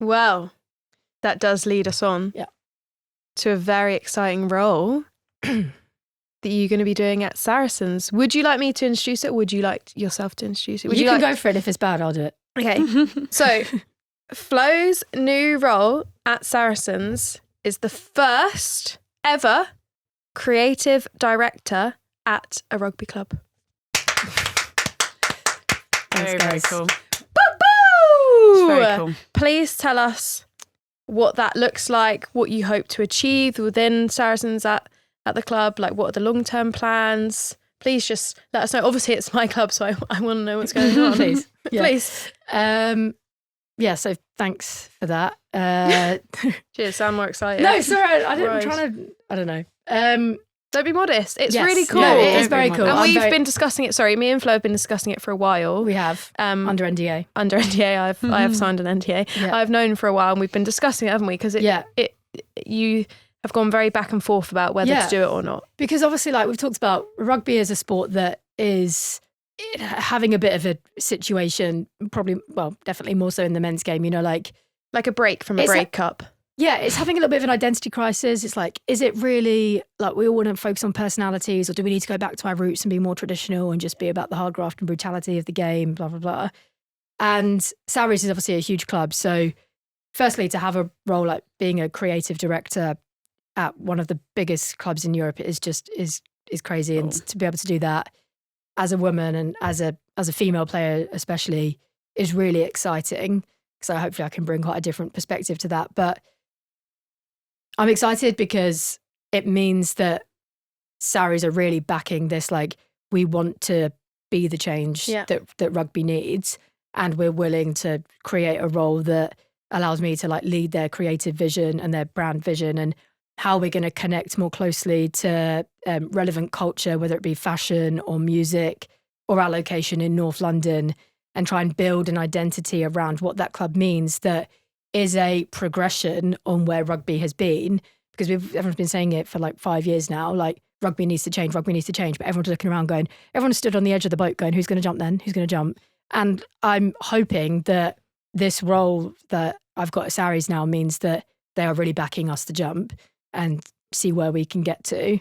Well, that does lead us on to a very exciting role that you're going to be doing at Saracens. Would you like me to introduce it, or would you like yourself to introduce it? You can go for it. If it's bad, I'll do it. Okay. So, Flo's new role at Saracens is the first ever creative director at a rugby club. Very cool. Boo-boo! It's very cool. Please tell us what that looks like, what you hope to achieve within Saracens at the club, like what are the long-term plans? Please just let us know. Obviously, it's my club, so I want to know what's going on. Please. Yeah. Please. So thanks for that. Cheers, sound more excited. No, sorry, I don't know. Don't be modest. It's yes, really cool. No, it is very cool. And we've been discussing it. Sorry, me and Flo have been discussing it for a while. We have under NDA. Under NDA, I have signed an NDA. Yeah. I've known for a while, and we've been discussing it, haven't we? Because you have gone very back and forth about whether to do it or not. Because obviously, like we've talked about, rugby is a sport that is having a bit of a situation. Probably, well, definitely more so in the men's game. You know, like a break from a breakup. Yeah, it's having a little bit of an identity crisis. It's like, is it really, like, we all want to focus on personalities, or do we need to go back to our roots and be more traditional and just be about the hard graft and brutality of the game, blah, blah, blah. And Saracens is obviously a huge club. So firstly, to have a role like being a creative director at one of the biggest clubs in Europe is crazy. And to be able to do that as a woman and as a female player especially is really exciting. So hopefully I can bring quite a different perspective to that. But I'm excited because it means that Sarries are really backing this, like, we want to be the change that rugby needs, and we're willing to create a role that allows me to, like, lead their creative vision and their brand vision, and how we're going to connect more closely to relevant culture, whether it be fashion or music or our location in North London, and try and build an identity around what that club means that is a progression on where rugby has been, because everyone's been saying it for like 5 years now, like rugby needs to change, but everyone's looking around going, everyone stood on the edge of the boat going, who's going to jump then? Who's going to jump? And I'm hoping that this role that I've got at Sarries now means that they are really backing us to jump and see where we can get to.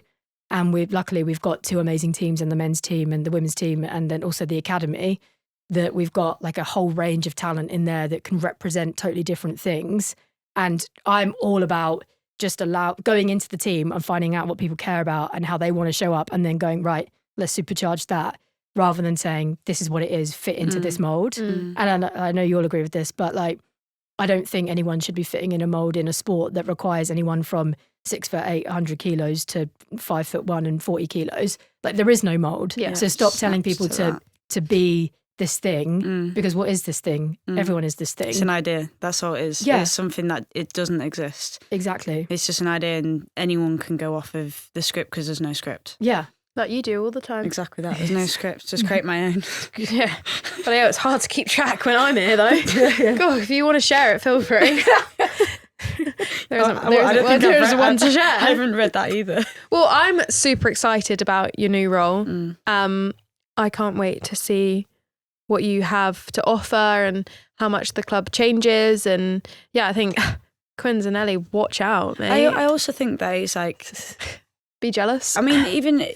And luckily we've got two amazing teams, in the men's team and the women's team, and then also the academy, that we've got like a whole range of talent in there that can represent totally different things. And I'm all about just going into the team and finding out what people care about and how they want to show up, and then going, right, let's supercharge that, rather than saying, this is what it is, fit into this mold. And I know you all agree with this, but like, I don't think anyone should be fitting in a mold in a sport that requires anyone from 6'8", 100 kilos to 5'1" and 40 kilos. Like, there is no mold. Yeah. So stop telling people to be this thing, because what is this thing? Everyone is this thing. It's an idea. That's all it is. Yeah. It's something that it doesn't exist. Exactly. It's just an idea, and anyone can go off of the script because there's no script. Yeah. Like you do all the time. Exactly that. There's no script. Just create my own. Yeah. But yeah, it's hard to keep track when I'm here, though. God, if you want to share it, feel free. There's one to share. I haven't read that either. Well, I'm super excited about your new role. I can't wait to see what you have to offer and how much the club changes. And yeah, I think Quinns and Ellie, watch out, mate. I also think that it's like, be jealous. I mean,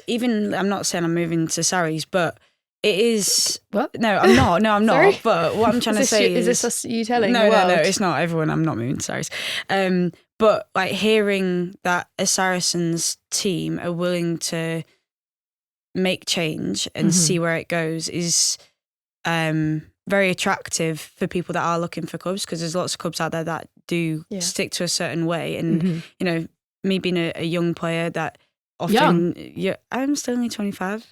even I'm not saying I'm moving to Sarries, but it is. What? No, I'm not. No, I'm not. Sorry? But what I'm trying to say is this us, you telling no, the world? No, it's not everyone. I'm not moving to Sarries. But like hearing that a Saracens team are willing to make change and see where it goes is very attractive for people that are looking for clubs, because there's lots of clubs out there that do stick to a certain way. And you know, me being a young player that often I'm still only 25.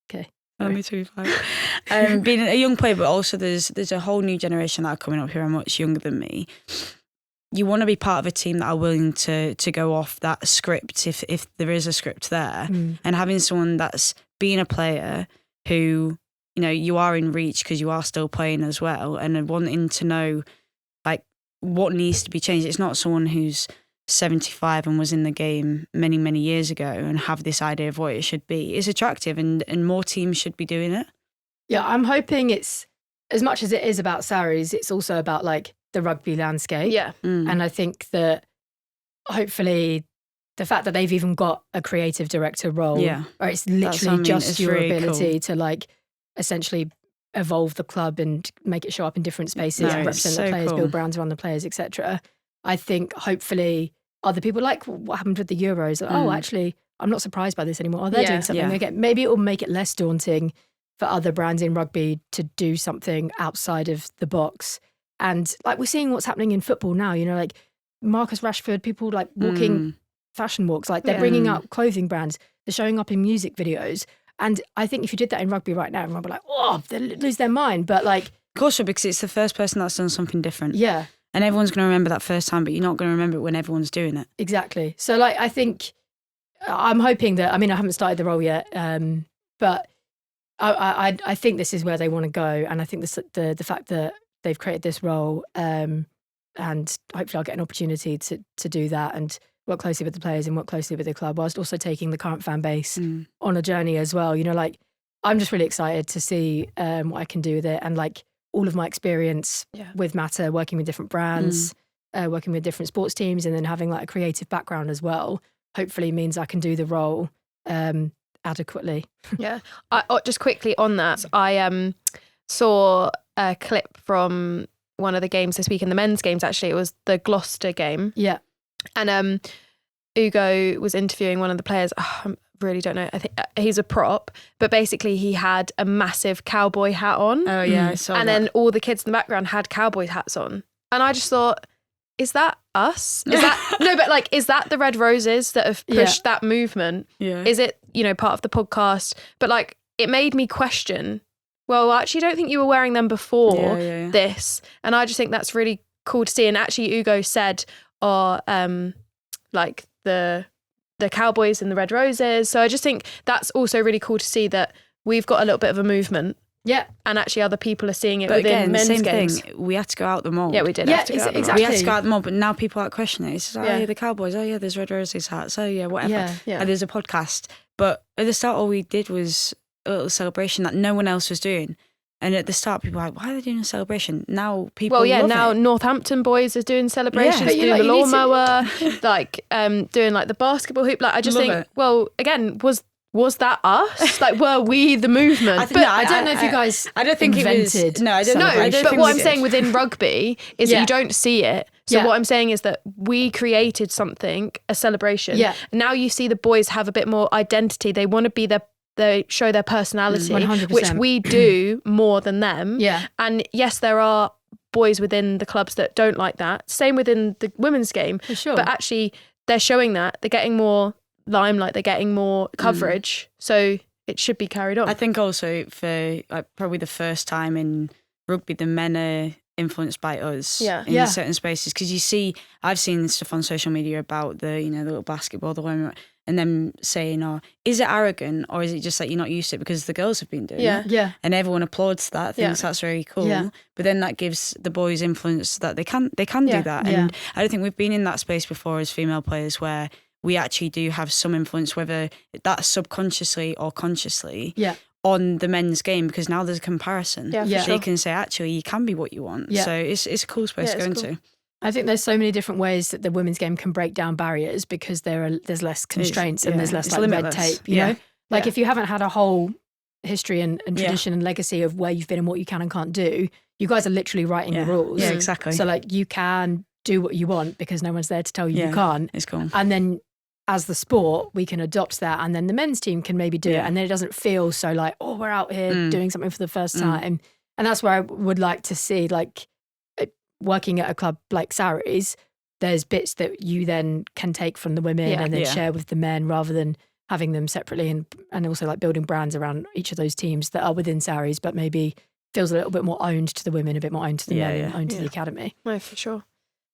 Okay. Only 25. Being a young player, but also there's a whole new generation that are coming up who are much younger than me. You want to be part of a team that are willing to go off that script if there is a script there, and having someone that's being a player who, you know, you are in reach because you are still playing as well, and wanting to know like what needs to be changed. It's not someone who's 75 and was in the game many, many years ago and have this idea of what it should be. It's attractive, and more teams should be doing it. Yeah, I'm hoping it's, as much as it is about Sarries, it's also about like the rugby landscape. Yeah. And I think that hopefully the fact that they've even got a creative director role, or it's literally just your really ability to like essentially evolve the club and make it show up in different spaces and represent the players, build brands around the players, etc. I think hopefully other people, like what happened with the Euros, oh, actually, I'm not surprised by this anymore. Oh, they're doing something. Again, maybe it will make it less daunting for other brands in rugby to do something outside of the box. And like we're seeing what's happening in football now, you know, like Marcus Rashford, people like walking fashion walks, like they're bringing up clothing brands, they're showing up in music videos. And I think if you did that in rugby right now, everyone would be like, oh, they'll lose their mind. But like, of course, because it's the first person that's done something different. Yeah. And everyone's going to remember that first time, but you're not going to remember it when everyone's doing it. Exactly. So like, I think I'm hoping that, I mean, I haven't started the role yet, but I think this is where they want to go. And I think the fact that they've created this role, and hopefully I'll get an opportunity to do that and work closely with the players and work closely with the club, whilst also taking the current fan base on a journey as well. You know, like I'm just really excited to see what I can do with it, and like all of my experience with Matter, working with different brands, working with different sports teams, and then having like a creative background as well, hopefully means I can do the role adequately. Yeah. Just quickly on that, I saw a clip from one of the games this week in the men's games. Actually, it was the Gloucester game. Yeah. And Ugo was interviewing one of the players. I really don't know. I think he's a prop, but basically he had a massive cowboy hat on. Oh yeah, I saw that. And then all the kids in the background had cowboy hats on. And I just thought, is that us? Is that no? But like, is that the Red Roses that have pushed that movement? Yeah. Is it, you know, part of the podcast? But like, it made me question. Well, I actually don't think you were wearing them before this, and I just think that's really cool to see. And actually, Ugo said, like the Cowboys and the Red Roses. So I just think that's also really cool to see that we've got a little bit of a movement. Yeah. And actually other people are seeing it within men's same games. Thing. We had to go out the mold. Yeah, we did. Exactly. We had to go out the mold, but now people aren't questioning it. It's just, oh yeah, the Cowboys. Oh yeah, there's Red Roses hats. Oh yeah, whatever. Yeah. And there's a podcast. But at the start, all we did was a little celebration that no one else was doing. And at the start, people were like, why are they doing a celebration? Now people love now it. Northampton boys is doing celebrations, doing the lawnmower, like doing like the basketball hoop. Like I just think, well, again, was that us? Like, were we the movement? I don't know if you guys I don't think invented. It was, no, I don't know. But what I'm saying within rugby is that you don't see it. So what I'm saying is that we created something, a celebration. Yeah. Now you see the boys have a bit more identity. They want to be they show their personality, 100%. which we do more than them. Yeah. And yes, there are boys within the clubs that don't like that. Same within the women's game. For sure. But actually, they're showing that. They're getting more limelight. They're getting more coverage. So it should be carried on. I think also for like probably the first time in rugby, the men are influenced by us in certain spaces. Because you see, I've seen stuff on social media about the little basketball, the women, and them saying, oh, is it arrogant or is it just like you're not used to it because the girls have been doing it? Yeah. And everyone applauds that, thinks that's very cool. Yeah. But then that gives the boys influence that they can do that. And I don't think we've been in that space before as female players where we actually do have some influence, whether that's subconsciously or consciously, on the men's game, because now there's a comparison. They can say, actually, you can be what you want. So it's a cool space to go into. I think there's so many different ways that the women's game can break down barriers because there's less constraints and there's less like red tape, you know? Like if you haven't had a whole history and tradition and legacy of where you've been and what you can and can't do, you guys are literally writing the rules. Yeah, exactly. So like you can do what you want because no one's there to tell you you can't. It's cool. And then as the sport, we can adopt that and then the men's team can maybe do it. And then it doesn't feel so like, oh, we're out here doing something for the first time. And that's where I would like to see, like, working at a club like Saracens, there's bits that you then can take from the women and then share with the men rather than having them separately and also like building brands around each of those teams that are within Saracens but maybe feels a little bit more owned to the women, a bit more owned to the men and owned to the academy. No, for sure.